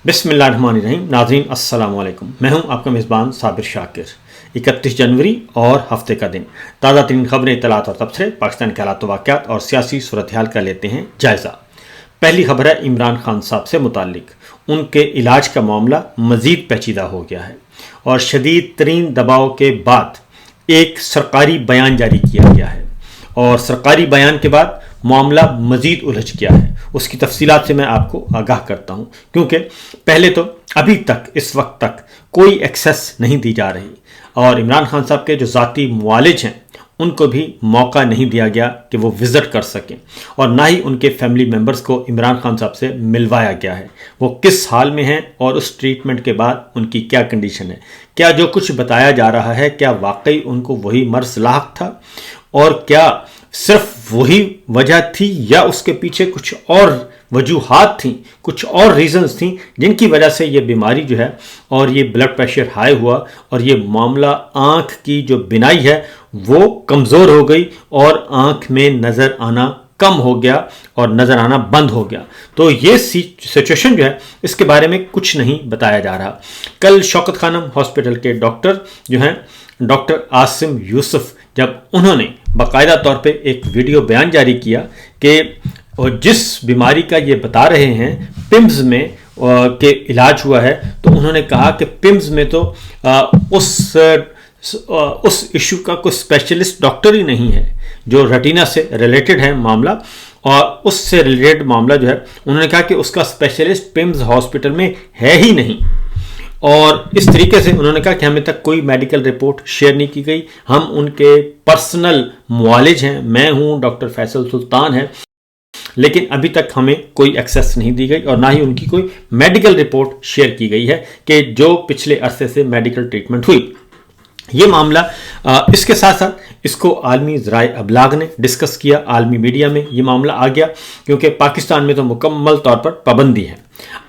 بسم اللہ الرحمن الرحیم. ناظرین السلام علیکم. میں ہوں آپ کا میزبان صابر شاکر. 31 جنوری اور ہفتے کا دن. تازہ ترین خبریں، اطلاعات اور تبصرے پاکستان کے حالات و واقعات اور سیاسی صورتحال کا لیتے ہیں جائزہ. پہلی خبر ہے عمران خان صاحب سے متعلق. ان کے علاج کا معاملہ مزید پیچیدہ ہو گیا ہے اور شدید ترین دباؤ کے بعد ایک سرکاری بیان جاری کیا گیا ہے اور سرکاری بیان کے بعد معاملہ مزید الجھ گیا ہے. اس کی تفصیلات سے میں آپ کو آگاہ کرتا ہوں، کیونکہ پہلے تو ابھی تک اس وقت تک کوئی ایکسیس نہیں دی جا رہی اور عمران خان صاحب کے جو ذاتی معالج ہیں ان کو بھی موقع نہیں دیا گیا کہ وہ وزٹ کر سکیں، اور نہ ہی ان کے فیملی ممبرز کو عمران خان صاحب سے ملوایا گیا ہے. وہ کس حال میں ہیں اور اس ٹریٹمنٹ کے بعد ان کی کیا کنڈیشن ہے، کیا جو کچھ بتایا جا رہا ہے کیا واقعی ان کو وہی مرض لاحق تھا، اور کیا صرف وہی وجہ تھی یا اس کے پیچھے کچھ اور وجوہات تھیں، کچھ اور ریزنز تھیں جن کی وجہ سے یہ بیماری جو ہے اور یہ بلڈ پریشر ہائی ہوا اور یہ معاملہ آنکھ کی جو بینائی ہے وہ کمزور ہو گئی اور آنکھ میں نظر آنا کم ہو گیا اور نظر آنا بند ہو گیا. تو یہ سچویشن جو ہے اس کے بارے میں کچھ نہیں بتایا جا رہا. کل شوکت خانم ہاسپٹل کے ڈاکٹر جو ہیں ڈاکٹر عاصم یوسف، جب انہوں نے باقاعدہ طور پہ ایک ویڈیو بیان جاری کیا کہ جس بیماری کا یہ بتا رہے ہیں پمز میں کہ علاج ہوا ہے، تو انہوں نے کہا کہ پمز میں تو اس ایشو کا کوئی اسپیشلسٹ ڈاکٹر ہی نہیں ہے جو ریٹینا سے ریلیٹڈ ہے معاملہ، اور اس سے ریلیٹڈ معاملہ جو ہے انہوں نے کہا کہ اس کا اسپیشلسٹ پمز ہاسپٹل میں ہے ہی نہیں. اور اس طریقے سے انہوں نے کہا کہ ہمیں تک کوئی میڈیکل رپورٹ شیئر نہیں کی گئی، ہم ان کے پرسنل معالج ہیں، میں ہوں، ڈاکٹر فیصل سلطان ہے، لیکن ابھی تک ہمیں کوئی ایکسیس نہیں دی گئی اور نہ ہی ان کی کوئی میڈیکل رپورٹ شیئر کی گئی ہے کہ جو پچھلے عرصے سے میڈیکل ٹریٹمنٹ ہوئی. یہ معاملہ اس کے ساتھ ساتھ اس کو عالمی ذرائع ابلاغ نے ڈسکس کیا، عالمی میڈیا میں یہ معاملہ آ گیا، کیونکہ پاکستان میں تو مکمل طور پر پابندی ہے.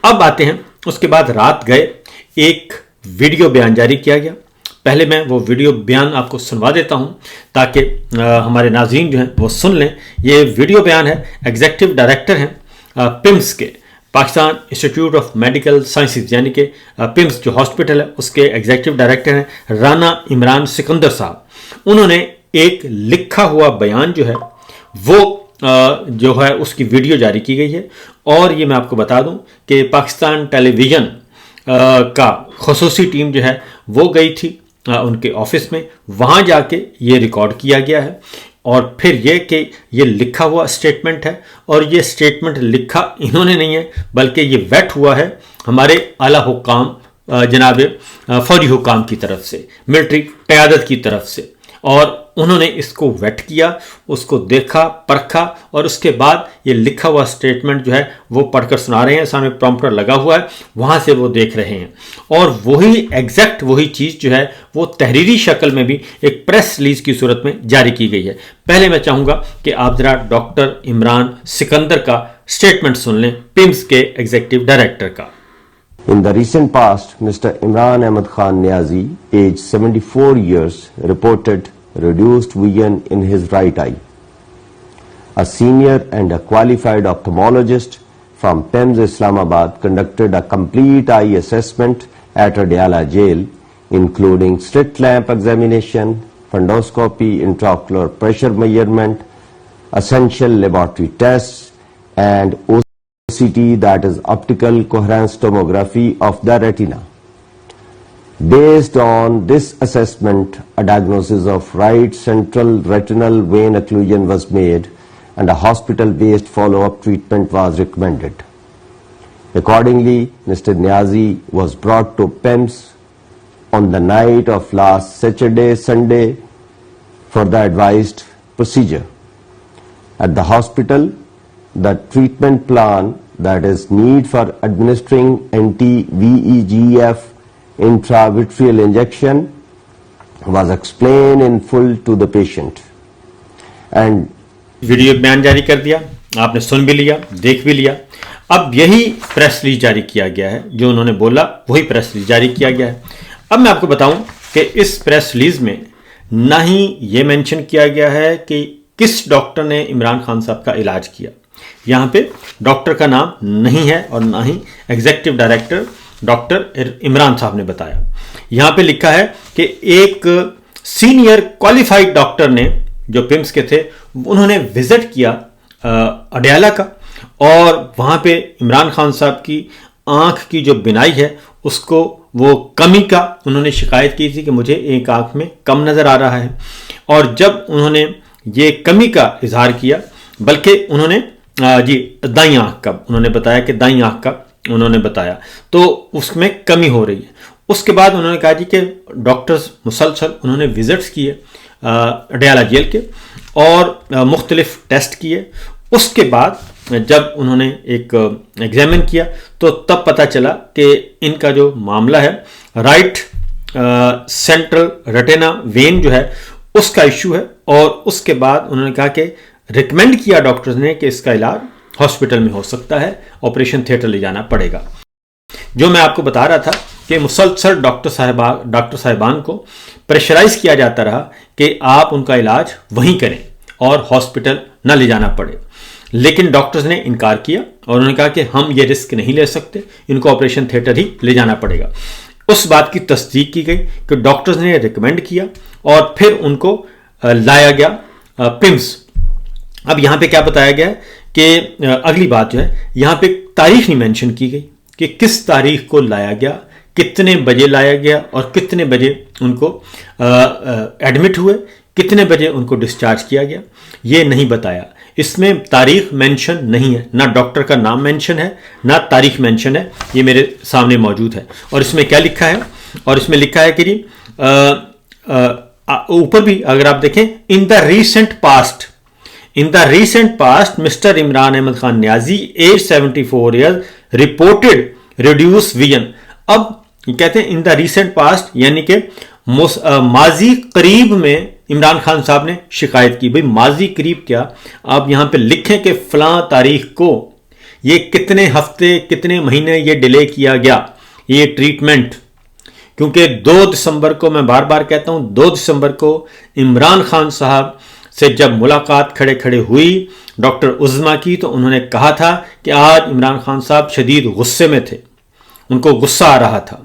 اب آتے ہیں اس کے بعد رات گئے ایک ویڈیو بیان جاری کیا گیا. پہلے میں وہ ویڈیو بیان آپ کو سنوا دیتا ہوں تاکہ ہمارے ناظرین جو ہیں وہ سن لیں. یہ ویڈیو بیان ہے، ایگزیکٹو ڈائریکٹر ہیں پمز کے، Pakistan institute of medical sciences, یعنی کہ پمز جو ہاسپٹل ہے اس کے ایگزیکٹو ڈائریکٹر ہیں رانا عمران سکندر صاحب. انہوں نے ایک لکھا ہوا بیان جو ہے وہ جو ہے اس کی ویڈیو جاری کی گئی ہے، اور یہ میں آپ کو بتا دوں کہ پاکستان ٹیلی ویژن کا خصوصی ٹیم جو ہے وہ گئی تھی ان کے آفس میں، وہاں جا کے یہ ریکارڈ کیا گیا ہے. اور پھر یہ کہ یہ لکھا ہوا اسٹیٹمنٹ ہے، اور یہ اسٹیٹمنٹ لکھا انہوں نے نہیں ہے بلکہ یہ ویٹ ہوا ہے ہمارے اعلیٰ حکام، جناب فوجی حکام کی طرف سے، ملٹری قیادت کی طرف سے، اور انہوں نے اس کو ویٹ کیا، اس کو دیکھا پرکھا، اور اس کے بعد یہ لکھا ہوا اسٹیٹمنٹ جو ہے وہ پڑھ کر سنا رہے ہیں. سامنے پرومپٹر لگا ہوا ہے، وہاں سے وہ دیکھ رہے ہیں، اور وہی ایگزیکٹ وہی چیز جو ہے وہ تحریری شکل میں بھی ایک پریس ریلیز کی صورت میں جاری کی گئی ہے. پہلے میں چاہوں گا کہ آپ ذرا ڈاکٹر عمران سکندر کا اسٹیٹمنٹ سن لیں، پمز کے ایگزیکٹو ڈائریکٹر کا. In the recent past, Mr. Imran Ahmad Khan Niazi, aged 74 years, reported reduced vision in his right eye. A senior and a qualified ophthalmologist from PEMS Islamabad conducted a complete eye assessment at Adiala jail, including slit lamp examination, fundoscopy, intraocular pressure measurement, essential laboratory tests, and OCT, that is optical coherence tomography of the retina. Based on this assessment, a diagnosis of right central retinal vein occlusion was made and a hospital-based follow-up treatment was recommended. Accordingly, Mr. Niazi was brought to PEMS on the night of last Saturday, Sunday for the advised procedure. At the hospital, the treatment plan, that is need for administering anti-VEGF intravitreal injection, was explained in full to the patient. And video بیان جاری کر دیا، آپ نے سن بھی لیا، دیکھ بھی لیا. اب یہی پریس ریلیز جاری کیا گیا ہے، جو انہوں نے بولا وہی پریس ریلیز جاری کیا گیا ہے. اب میں آپ کو بتاؤں کہ اس پریس ریلیز میں نہ ہی یہ مینشن کیا گیا ہے کہ کس ڈاکٹر نے عمران خان صاحب کا علاج کیا، یہاں پہ ڈاکٹر کا نام نہیں ہے اور نہ ہی ایگزیکٹو ڈائریکٹر ڈاکٹر عمران صاحب نے بتایا. یہاں پہ لکھا ہے کہ ایک سینئر کوالیفائڈ ڈاکٹر نے جو پمس کے تھے انہوں نے وزٹ کیا اڈیالہ کا, اور وہاں پہ عمران خان صاحب کی آنکھ کی جو بینائی ہے اس کو وہ کمی کا انہوں نے شکایت کی تھی کہ مجھے ایک آنکھ میں کم نظر آ رہا ہے. اور جب انہوں نے یہ کمی کا اظہار کیا, بلکہ انہوں نے دائیں آنکھ کا انہوں نے بتایا کہ دائیں آنکھ کا انہوں نے بتایا تو اس میں کمی ہو رہی ہے. اس کے بعد انہوں نے کہا جی کہ ڈاکٹرز مسلسل انہوں نے وزٹس کیے اڈیالہ جیل کے اور مختلف ٹیسٹ کیے. اس کے بعد جب انہوں نے ایک ایگزامن کیا تو تب پتہ چلا کہ ان کا جو معاملہ ہے رائٹ سینٹرل ریٹینا وین جو ہے اس کا ایشو ہے. اور اس کے بعد انہوں نے کہا کہ ریکمینڈ کیا ڈاکٹرز نے کہ اس کا علاج ہاسپٹل میں ہو سکتا ہے, آپریشن تھیٹر لے جانا پڑے گا. جو میں آپ کو بتا رہا تھا کہ مسلسل ڈاکٹر صاحبان کو پریشرائز کیا جاتا رہا کہ آپ ان کا علاج وہیں کریں اور ہاسپٹل نہ لے جانا پڑے, لیکن ڈاکٹرز نے انکار کیا اور انہوں نے کہا کہ ہم یہ رسک نہیں لے سکتے, ان کو آپریشن تھیٹر ہی لے جانا پڑے گا. اس بات کی تصدیق کی گئی کہ ڈاکٹرز نے ریکمینڈ کیا اور پھر ان کو لایا گیا پمس. اب یہاں پہ کیا بتایا گیا ہے کہ اگلی بات جو ہے یہاں پہ تاریخ نہیں مینشن کی گئی کہ کس تاریخ کو لایا گیا, کتنے بجے لایا گیا اور کتنے بجے ان کو ایڈمٹ ہوئے, کتنے بجے ان کو ڈسچارج کیا گیا, یہ نہیں بتایا. اس میں تاریخ مینشن نہیں ہے, نہ ڈاکٹر کا نام مینشن ہے نہ تاریخ مینشن ہے. یہ میرے سامنے موجود ہے. اور اس میں کیا لکھا ہے, اور اس میں لکھا ہے کہ جی اوپر بھی اگر آپ دیکھیں in the recent past mister Imran Ahmed Khan Niazi age 74 years reported reduce vision. اب کہتے ہیں ان دا ریسنٹ پاسٹ یعنی کہ ماضی قریب میں عمران خان صاحب نے شکایت کی. بھئی ماضی قریب کیا, آپ یہاں پہ لکھیں کہ فلاں تاریخ کو یہ کتنے ہفتے کتنے مہینے یہ ڈیلے کیا گیا یہ ٹریٹمنٹ, کیونکہ 2 دسمبر کو, میں بار بار کہتا ہوں 2 دسمبر کو عمران خان صاحب سے جب ملاقات کھڑے کھڑے ہوئی ڈاکٹر عظما کی تو انہوں نے کہا تھا کہ آج عمران خان صاحب شدید غصے میں تھے, ان کو غصہ آ رہا تھا.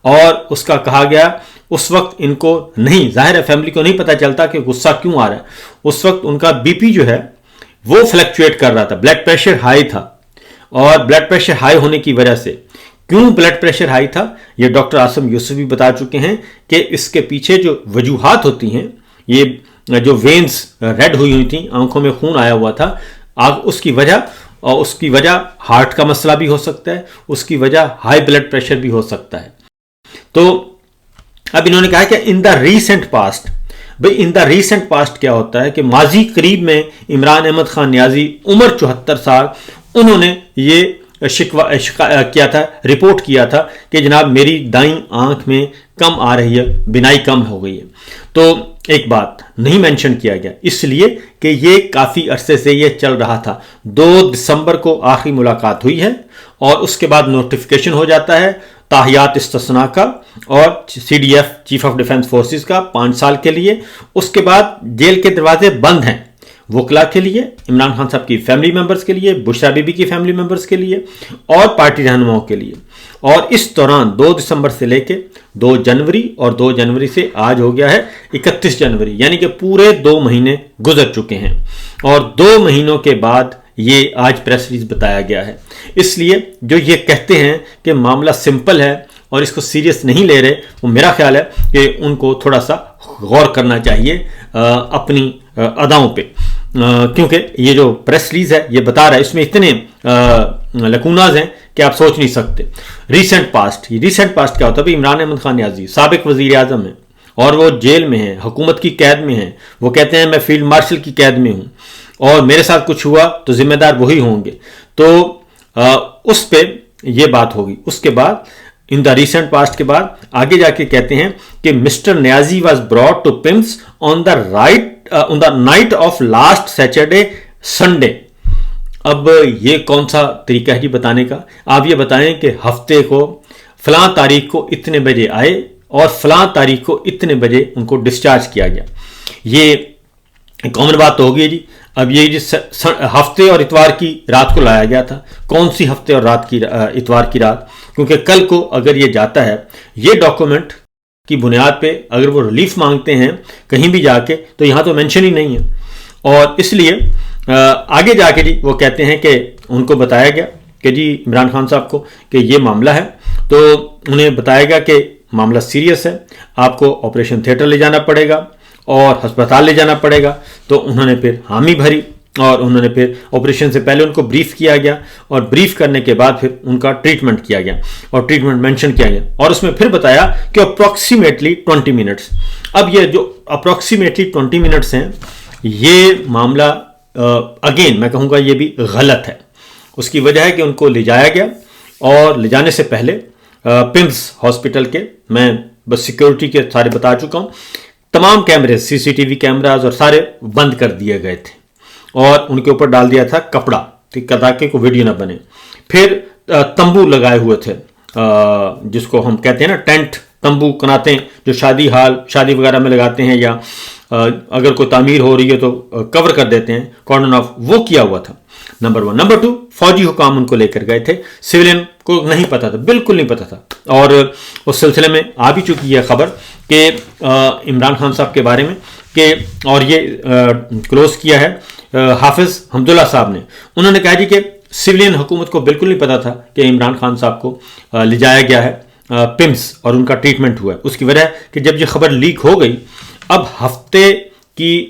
اور اس کا کہا گیا اس وقت ان کو نہیں, ظاہر ہے فیملی کو نہیں پتہ چلتا کہ غصہ کیوں آ رہا ہے. اس وقت ان کا بی پی جو ہے وہ فلیکچویٹ کر رہا تھا, بلڈ پریشر ہائی تھا, اور بلڈ پریشر ہائی ہونے کی وجہ سے کیوں بلڈ پریشر ہائی تھا یہ ڈاکٹر عاصم یوسف بھی بتا چکے ہیں کہ اس کے پیچھے جو وجوہات ہوتی ہیں, یہ جو وینز ریڈ ہوئی تھیں, آنکھوں میں خون آیا ہوا تھا, اس کی وجہ ہارٹ کا مسئلہ بھی ہو سکتا ہے, اس کی وجہ ہائی بلڈ پریشر بھی ہو سکتا ہے. تو اب انہوں نے کہا کہ ان دا ریسنٹ پاسٹ, بھئی ان دا ریسنٹ پاسٹ کیا ہوتا ہے کہ ماضی قریب میں عمران احمد خان نیازی عمر 74 سال انہوں نے یہ کیا تھا, رپورٹ کیا تھا کہ جناب میری دائیں آنکھ میں کم آ رہی ہے, بینائی کم ہو گئی ہے. تو ایک بات نہیں مینشن کیا گیا اس لیے کہ یہ کافی عرصے سے یہ چل رہا تھا. 2 دسمبر کو آخری ملاقات ہوئی ہے اور اس کے بعد نوٹیفیکیشن ہو جاتا ہے تاحیات استثناء کا اور CDF chief of defence forces کا 5 سال کے لیے. اس کے بعد جیل کے دروازے بند ہیں وکلا کے لیے, عمران خان صاحب کی فیملی ممبرز کے لیے, بشرا بی بی کی فیملی ممبرز کے لیے اور پارٹی رہنماؤں کے لیے. اور اس دوران 2 دسمبر سے لے کے 2 جنوری اور 2 جنوری سے آج ہو گیا ہے 31 جنوری, یعنی کہ پورے 2 مہینے گزر چکے ہیں. اور 2 مہینوں کے بعد یہ آج پریس ریلیز بتایا گیا ہے. اس لیے جو یہ کہتے ہیں کہ معاملہ سمپل ہے اور اس کو سیریس نہیں لے رہے, وہ میرا خیال ہے کہ ان کو تھوڑا سا غور کرنا چاہیے اپنی اداؤں پہ, کیونکہ یہ جو پریس ریلیز ہے یہ بتا رہا ہے اس میں اتنے لکوناز ہیں کہ آپ سوچ نہیں سکتے. ریسنٹ پاسٹ کیا ہوتا ہے؟ عمران احمد خان نیازی سابق وزیر اعظم ہیں اور وہ جیل میں ہیں, حکومت کی قید میں ہیں. وہ کہتے ہیں میں فیلڈ مارشل کی قید میں ہوں اور میرے ساتھ کچھ ہوا تو ذمہ دار وہی ہوں گے. تو اس پہ یہ بات ہوگی. اس کے بعد ان دا ریسنٹ پاسٹ کے بعد آگے جا کے کہتے ہیں کہ mister Niazi was brought to PIMS on the night of last Saturday Sunday. اب یہ کون سا طریقہ ہے جی بتانے کا؟ آپ یہ بتائیں کہ ہفتے کو فلاں تاریخ کو اتنے بجے آئے اور فلاں تاریخ کو اتنے بجے ان کو ڈسچارج کیا گیا. یہ کامن بات تو ہوگی جی. اب یہ جس ہفتے اور اتوار کی رات کو لایا گیا تھا، کون سی ہفتے اور اتوار کی رات؟ کیونکہ کل کو اگر یہ جاتا ہے یہ ڈاکومنٹ کی بنیاد پہ اگر وہ ریلیف مانگتے ہیں کہیں بھی جا کے تو یہاں تو مینشن ہی نہیں ہے، اور اس لیے آگے جا کے جی وہ کہتے ہیں کہ ان کو بتایا گیا کہ جی عمران خان صاحب کو کہ یہ معاملہ ہے، تو انہیں بتایا گیا کہ معاملہ سیریس ہے، آپ کو آپریشن تھیٹر لے جانا پڑے گا اور ہسپتال لے جانا پڑے گا۔ تو انہوں نے پھر حامی بھری اور انہوں نے پھر آپریشن سے پہلے ان کو بریف کیا گیا، اور بریف کرنے کے بعد پھر ان کا ٹریٹمنٹ کیا گیا اور ٹریٹمنٹ مینشن کیا گیا، اور اس میں پھر بتایا کہ اپروکسیمیٹلی 20 منٹس۔ اب یہ جو اپروکسیمیٹلی 20 منٹس ہیں، یہ معاملہ اگین میں کہوں گا یہ بھی غلط ہے۔ اس کی وجہ ہے کہ ان کو لے جایا گیا، اور لے جانے سے پہلے پمس ہاسپٹل کے میں بس سیکیورٹی کے سارے بتا چکا ہوں، تمام کیمرے CCTV کیمراز اور سارے بند کر دیے گئے تھے، اور ان کے اوپر ڈال دیا تھا کپڑا تاکہ کوئی ویڈیو نہ بنے۔ پھر تمبو لگائے ہوئے تھے، جس کو ہم کہتے ہیں نا ٹینٹ، تمبو کناتے ہیں جو شادی وغیرہ میں لگاتے ہیں، یا اگر کوئی تعمیر ہو رہی ہے تو کور کر دیتے ہیں کارڈن آف، وہ کیا ہوا تھا نمبر 1۔ نمبر 2، فوجی حکام ان کو لے کر گئے تھے، سویلین کو نہیں پتا تھا، بالکل نہیں پتا تھا، اور اس سلسلے میں آ بھی چکی ہے خبر کہ عمران خان صاحب کے بارے میں کہ، اور یہ کلوز کیا ہے حافظ حمداللہ صاحب نے، انہوں نے کہا جی کہ سویلین حکومت کو بالکل نہیں پتا تھا کہ عمران خان صاحب کو لے جایا گیا ہے پمس اور ان کا ٹریٹمنٹ ہوا ہے۔ اس کی وجہ کہ جب یہ خبر لیک ہو گئی، اب ہفتے کی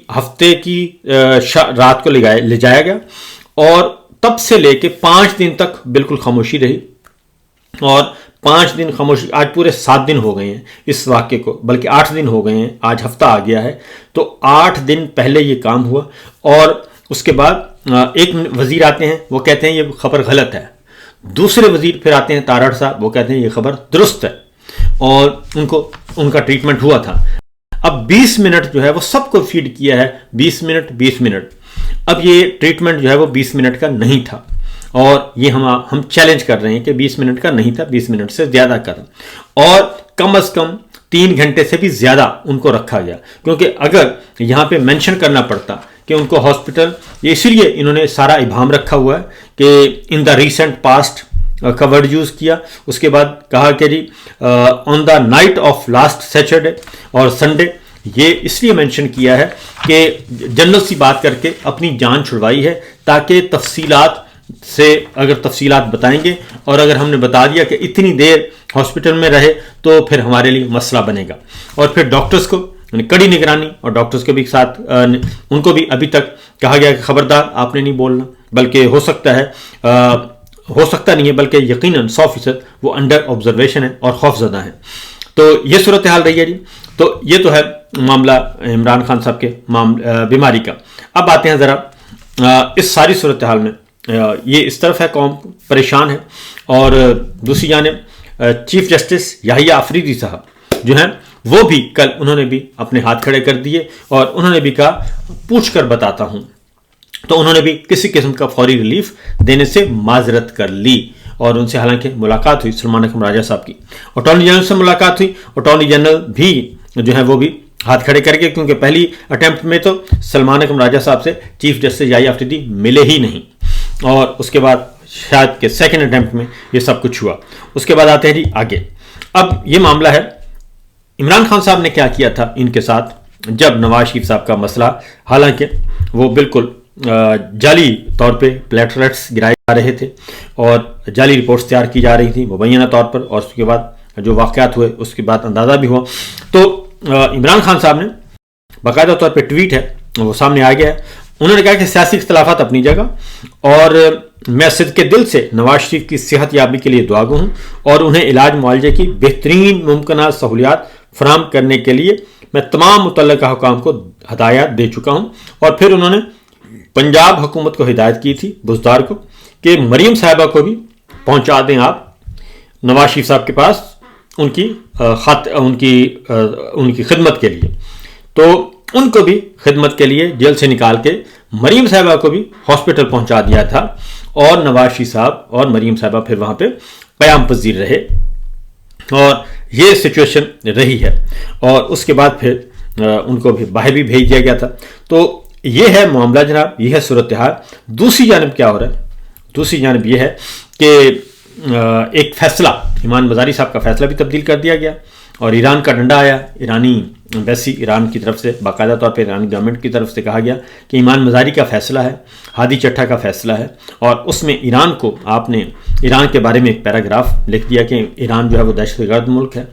رات کو لے جایا گیا، اور تب سے لے کے 5 دن تک بالکل خاموشی رہی، اور 5 دن خاموشی، آج پورے 7 دن ہو گئے ہیں اس واقعے کو، بلکہ 8 دن ہو گئے ہیں، آج ہفتہ آ گیا ہے، تو 8 دن پہلے یہ کام ہوا، اور اس کے بعد ایک وزیر آتے ہیں وہ کہتے ہیں یہ خبر غلط ہے، دوسرے وزیر پھر آتے ہیں تارڑ صاحب، وہ کہتے ہیں یہ خبر درست ہے، اور ان کا ٹریٹمنٹ ہوا تھا۔ اب 20 منٹ جو ہے وہ سب کو فیڈ کیا ہے، 20 منٹ، اب یہ ٹریٹمنٹ جو ہے وہ 20 منٹ کا نہیں تھا، اور یہ ہم چیلنج کر رہے ہیں کہ 20 منٹ کا نہیں تھا، 20 منٹ سے زیادہ کا تھا، اور کم از کم 3 گھنٹے سے بھی زیادہ ان کو رکھا گیا، کیونکہ اگر یہاں پہ مینشن کرنا پڑتا کہ ان کو ہاسپٹل، اس لیے انہوں نے سارا ابہام رکھا ہوا ہے کہ ان دا ریسنٹ پاسٹ کا ورڈ یوز کیا، اس کے بعد کہا کہ جی on the night of last Saturday اور سنڈے، یہ اس لیے مینشن کیا ہے کہ جنرل سی بات کر کے اپنی جان چھڑوائی ہے، تاکہ تفصیلات سے اگر تفصیلات بتائیں گے، اور اگر ہم نے بتا دیا کہ اتنی دیر ہاسپٹل میں رہے تو پھر ہمارے لیے مسئلہ بنے گا، اور پھر ڈاکٹرز کو کڑی نگرانی، اور ڈاکٹرز کے بھی ساتھ ان کو بھی ابھی تک کہا گیا کہ خبردار آپ نے نہیں بولنا، بلکہ ہو سکتا نہیں ہے، بلکہ یقیناً 100% وہ انڈر آبزرویشن ہے اور خوف زدہ ہیں۔ تو یہ صورتحال رہی ہے جی۔ تو یہ تو ہے معاملہ عمران خان صاحب کے بیماری کا۔ اب آتے ہیں ذرا اس ساری صورتحال میں، یہ اس طرف ہے قوم پریشان ہے، اور دوسری جانب چیف جسٹس یحییٰ آفریدی صاحب جو ہیں وہ بھی کل انہوں نے بھی اپنے ہاتھ کھڑے کر دیے، اور انہوں نے بھی کہا پوچھ کر بتاتا ہوں، تو انہوں نے بھی کسی قسم کا فوری ریلیف دینے سے معذرت کر لی، اور ان سے حالانکہ ملاقات ہوئی سلمان اکرم راجہ صاحب کی، اٹارنی جنرل سے ملاقات ہوئی، اٹارنی جنرل بھی جو ہے وہ بھی ہاتھ کھڑے کر کے، کیونکہ پہلی اٹیمپٹ میں تو سلمان اکرم راجہ صاحب سے چیف جسٹس یحییٰ آفریدی ملے ہی نہیں، اور اس کے بعد شاید کہ سیکنڈ اٹیمپٹ میں یہ سب کچھ ہوا۔ اس کے بعد آتے ہیں جی آگے۔ اب یہ معاملہ ہے عمران خان صاحب نے کیا کیا تھا ان کے ساتھ، جب نواز شریف صاحب کا مسئلہ، حالانکہ وہ بالکل جعلی طور پہ پلیٹلیٹس گرائے جا رہے تھے، اور جعلی رپورٹس تیار کی جا رہی تھی مبینہ طور پر، اور اس کے بعد جو واقعات ہوئے اس کے بعد اندازہ بھی ہوا، تو عمران خان صاحب نے باقاعدہ طور پہ ٹویٹ ہے وہ سامنے آ گیا ہے، انہوں نے کہا کہ سیاسی اختلافات اپنی جگہ، اور میں صدقے دل سے نواز شریف کی صحت یابی کے لیے دعا گو ہوں، اور انہیں علاج معالجے کی بہترین ممکنہ سہولیات فراہم کرنے کے لیے میں تمام متعلقہ حکام کو ہدایات دے چکا ہوں۔ اور پھر انہوں نے پنجاب حکومت کو ہدایت کی تھی بزدار کو کہ مریم صاحبہ کو بھی پہنچا دیں آپ نواز شریف صاحب کے پاس ان کی خدمت کے لیے، تو ان کو بھی خدمت کے لیے جیل سے نکال کے مریم صاحبہ کو بھی ہاسپٹل پہنچا دیا تھا، اور نواز شریف صاحب اور مریم صاحبہ پھر وہاں پہ قیام پذیر رہے، اور یہ سچویشن رہی ہے، اور اس کے بعد پھر ان کو بھی باہر بھی بھیج دیا گیا تھا۔ تو یہ ہے معاملہ جناب, یہ ہے صورتحال. دوسری جانب کیا ہو رہا ہے؟ دوسری جانب یہ ہے کہ ایک فیصلہ, ایمان مزاری صاحب کا فیصلہ بھی تبدیل کر دیا گیا اور ایران کا ڈنڈا آیا. ایرانی ایمبیسی ایران کی طرف سے باقاعدہ طور پہ ایرانی گورنمنٹ کی طرف سے کہا گیا کہ ایمان مزاری کا فیصلہ ہے, ہادی چٹھا کا فیصلہ ہے, اور اس میں ایران کو آپ نے ایران کے بارے میں ایک پیراگراف لکھ دیا کہ ایران جو ہے وہ دہشت گرد ملک ہے,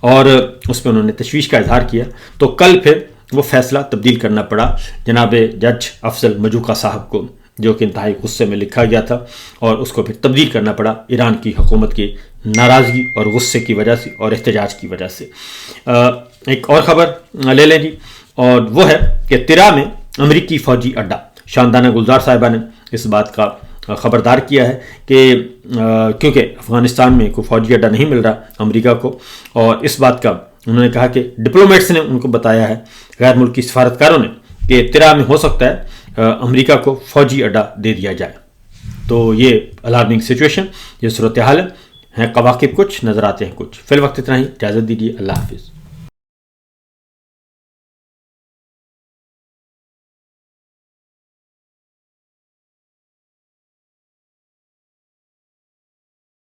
اور اس میں انہوں نے تشویش کا اظہار کیا. تو کل پھر وہ فیصلہ تبدیل کرنا پڑا جناب جج افضل مجوکا صاحب کو, جو کہ انتہائی غصے میں لکھا گیا تھا, اور اس کو پھر تبدیل کرنا پڑا ایران کی حکومت کی ناراضگی اور غصے کی وجہ سے اور احتجاج کی وجہ سے. ایک اور خبر لے لیں جی, اور وہ ہے کہ ترا میں امریکی فوجی اڈہ. شاندانہ گلزار صاحبہ نے اس بات کا خبردار کیا ہے کہ کیونکہ افغانستان میں کوئی فوجی اڈہ نہیں مل رہا امریکہ کو, اور اس بات کا انہوں نے کہا کہ ڈپلومیٹس نے ان کو بتایا ہے, غیر ملکی سفارتکاروں نے, کہ ترا میں ہو سکتا ہے امریکہ کو فوجی اڈہ دے دیا جائے. تو یہ الارمنگ سچویشن, یہ صورتحال ہے. قواقب کچھ نظر آتے ہیں کچھ. فی الوقت اتنا ہی, اجازت دیجیے, اللہ حافظ.